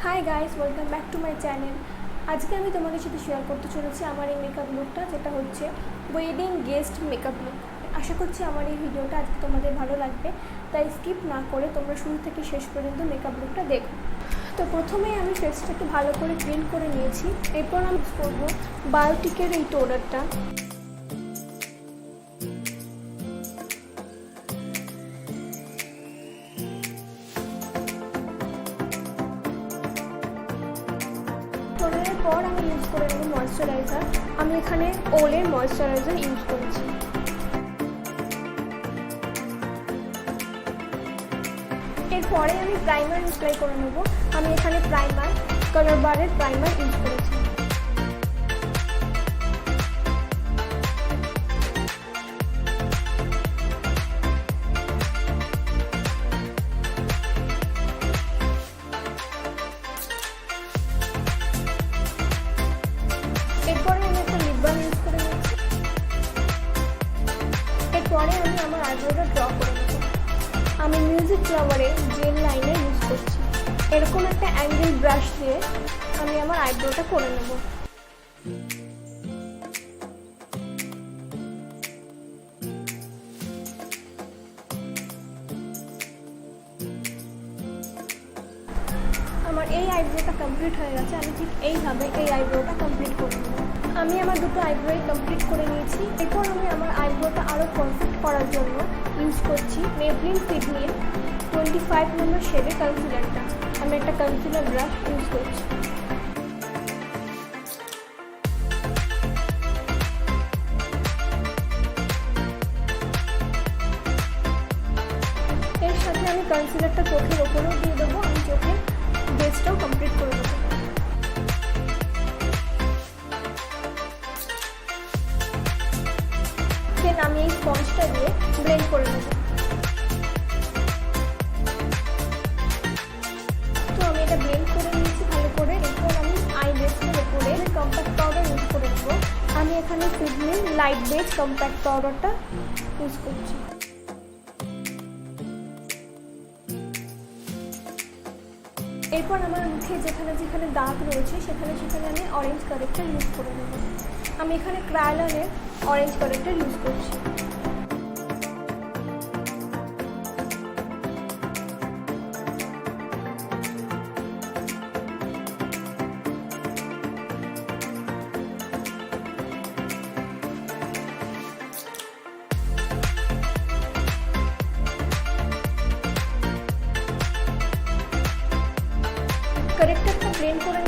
Hi guys, welcome back to my channel. আজকে আমি তোমাদের সাথে শেয়ার করতে চলেছি আমার এই মেকআপ লুকটা, যেটা হচ্ছে ওয়েডিং গেস্ট মেকআপ লুক। আশা করছি আমার এই ভিডিওটা আজকে তোমাদের ভালো লাগবে, তাই স্কিপ না করে তোমরা শুরু থেকে শেষ পর্যন্ত মেকআপ লুকটা দেখো। তো প্রথমেই আমি ফেসটাকে ভালো করে ক্লিন করে নিয়েছি। এরপর আমি ইউজ করবো বায়োটিকের এই টোনারটা। টোনারের পর আমি ইউজ করে নেব ময়েশ্চারাইজার। আমি এখানে ওলের ময়েশ্চারাইজার ইউজ করেছি। এরপরে আমি প্রাইমার অ্যাপ্লাই করে নেব। আমি এখানে কালার বারের প্রাইমার ইউজ করেছি। এরপরে আমি একটা লিপ বাম ইউজ করে নিচ্ছি। এরপরে আমি আমার আইব্রোটা ড্র করে নেব। আমি মিউজিক ফ্লাওয়ারে জেল লাইনার ইউজ করছি। এরকম একটা অ্যাঙ্গেল ব্রাশ দিয়ে আমি আমার আইব্রোটা করে নেব। আমার এই আইব্রোটা কমপ্লিট হয়ে গেছে। আমি ঠিক এইভাবে এই আইব্রোটা কমপ্লিট করে নেব। আমি আমার দুটো আইব্রোই কমপ্লিট করে নিয়েছি। এরপর আমি আমার আইব্রোটা আরও পারফেক্ট করার জন্য ইউজ করছি মেবলিন ফিট-মি 25 নম্বর শেডের কনসিলারটা। আমি একটা কনসিলার ব্রাশ ইউজ করছি। এর সাথে আমি কনসিলারটা চোখের ওপরেও দিয়ে দেবো। আমি চোখের বেসটাও কমপ্লিট করে দেবো। দেন আমি এই স্পঞ্জটা দিয়ে ব্লেন্ড করে নেব। তো আমি এটা ব্লেন্ড করে নিয়েছি ভালো করে। এরপর আমি আই বেসের উপরে কম্প্যাক্ট পাউডার ইউজ করে নেব। আমি এখানে ফিট-মি লাইট বেস কম্প্যাক্ট পাউডারটা ইউজ করছি। এরপর আমার মুখে যেখানে যেখানে দাগ রয়েছে সেখানে আমি অরেঞ্জ কারেক্টার ইউজ করে নেব। আমি এখানে ক্রায়োলানের অরেঞ্জ কারেক্টার ইউজ করছি। কারেক্টারটা ব্লেন্ড করে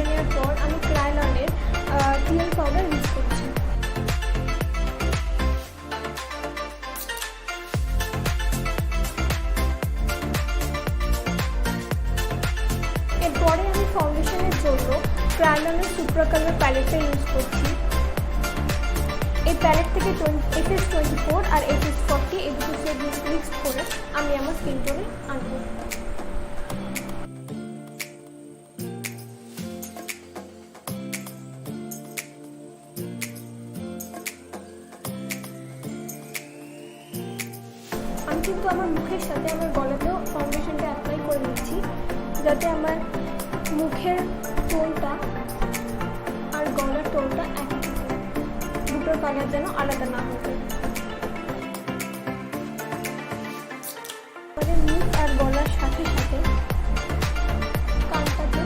নেওয়ার পর আমি ক্রায়োলানের ক্লিয়ার পাউডার ইউজ করছি। এরপরে আমি ফাউন্ডেশনের জন্য ক্রায়োলানের সুপ্রা কালার প্যালেটটা ইউজ করছি। এই প্যালেট থেকে HS24 আর HS40 এই দুটো শেড মিক্সড করে আমি আমার স্কিন টোনে আনবো। আমি কিন্তু আমার মুখের সাথে আমার গলাতেও ফাউন্ডেশনটা অ্যাপ্লাই করে নিচ্ছি, যাতে আমার মুখের টোনটা আর গলার টোনটা একই থাকে, দুটোর কালার যেন আলাদা না হবে। মুখ আর গলার সাথে সাথে কানটাকে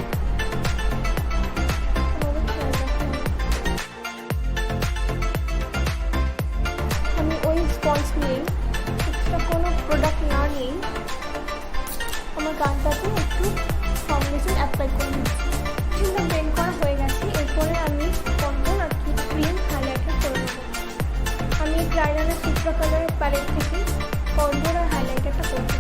আমি ওই স্পঞ্জ নিয়েই কোনো প্রোডাক্ট না নিয়েই আমার কানটাতে একটু ফাউন্ডেশন অ্যাপ্লাই করে নিচ্ছি। সুন্দর ব্লেন্ড করা হয়ে গেছে। এরপরে আমি কন্ট্রোল আর ক্রিম হাইলাইটার করে নেব। প্যালেট থেকে কন্ট্রোল আর হাইলাইটারটা করবো।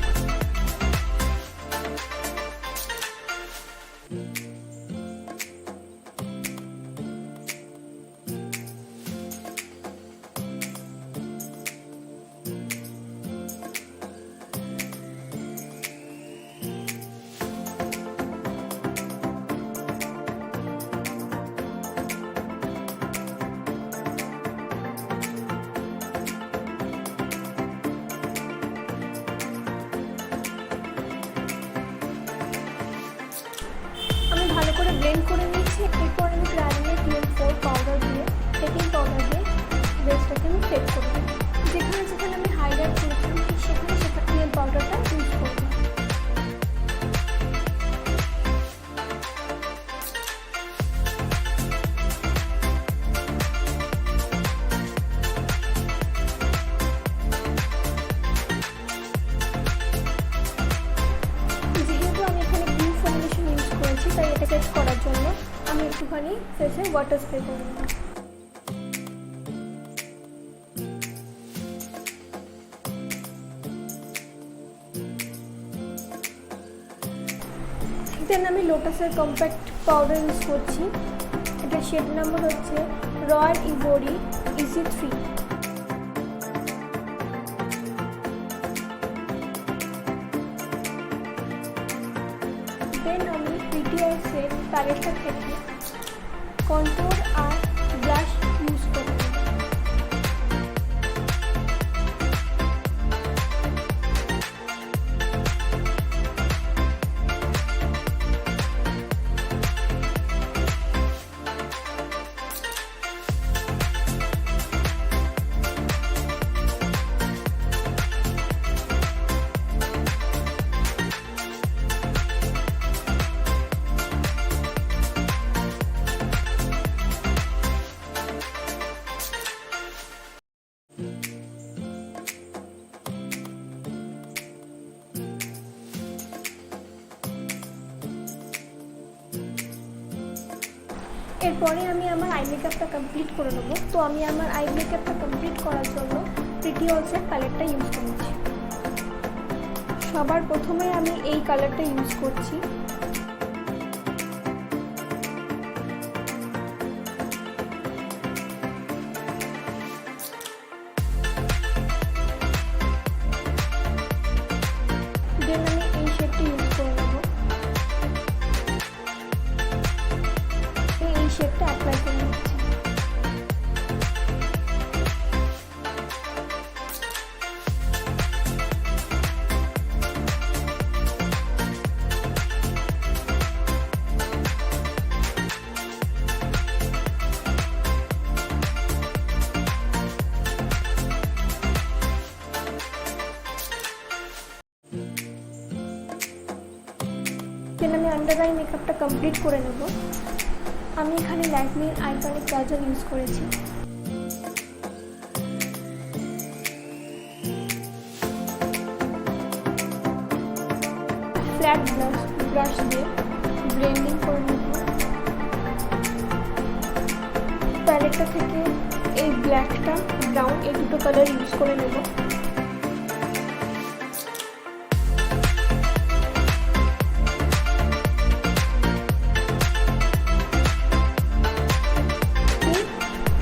ভালো করে ব্লেন্ড করে নিয়েছি। এরপর আমি প্রাইমার TM4 পাউডার দিয়ে সেটিং পাউডার দিয়ে বেসটাকে আমি সেট করে দেব। যেখানে যেখানে আমি হাইলাইট করেছিলাম সেখানে সেখানে TM পাউডারটা ইউজ করব। তাই এটা সেট করার জন্য আমি একটুখানি ফেসে ওয়াটার স্প্রে করে নেব। দেন আমি লোটাসের কম্প্যাক্ট পাউডার ইউজ করছি। এটা শেড নাম্বার হচ্ছে রয়্যাল ইভোরি ইজি 3। দেন আমি পিটিআরসের প্যালেটটা থেকে কন্ট্রোল আর ব্লাশ ইউজ করব। এরপরে আমি আমার আই মেকআপটা কমপ্লিট করে নেব। তো আমি আমার আই মেকআপটা কমপ্লিট করার জন্য প্রিটিওলসের প্যালেটটা ইউজ করেছি। সবার প্রথমে আমি এই কালারটা ইউজ করছি। দেন আমি এই শেডটা ইউজ করে নেব। এই শেডটা অ্যাপ্লাই করে নিচ্ছি। দেন আমি আন্ডার আই মেকআপটা কমপ্লিট করে নেব। আমি এখানে ল্যাকমির আইকনিক কাজল ইউজ করেছি। ফ্ল্যাট ব্রাশ দিয়ে ব্লেন্ডিং করে নেব। প্যালেটটা থেকে এই ব্ল্যাকটা ব্রাউন এই দুটো কালার ইউজ করে নেব।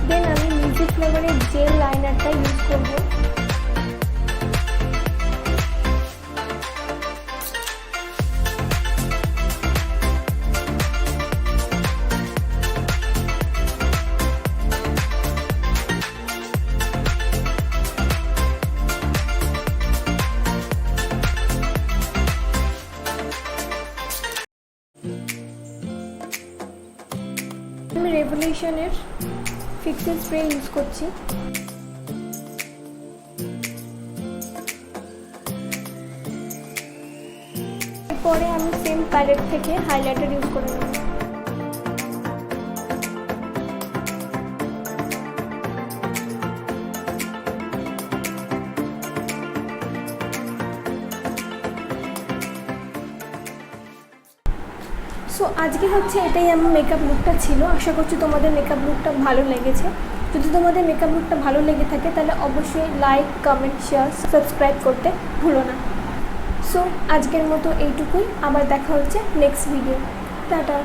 দেন আমি মিউজিক ফ্লেভারের জেল লাইনারটা ইউজ করব। আমি রেভলিউশনের ফিক্সিং স্প্রে ইউজ করছি। এরপরে আমি সেম প্যালেট থেকে হাইলাইটার ইউজ করে নেব। সো আজকে হচ্ছে এটাই আমার মেকআপ লুকটা ছিল। আশা করছি তোমাদের মেকআপ লুকটা ভালো লেগেছে। যদি তোমাদের মেকআপ লুকটা ভালো লেগে থাকে তাহলে অবশ্যই লাইক, কমেন্ট, শেয়ার, সাবস্ক্রাইব করতে ভুলো না। সো আজকের মতো এইটুকুই, আবার দেখা হচ্ছে নেক্সট ভিডিও। টাটা।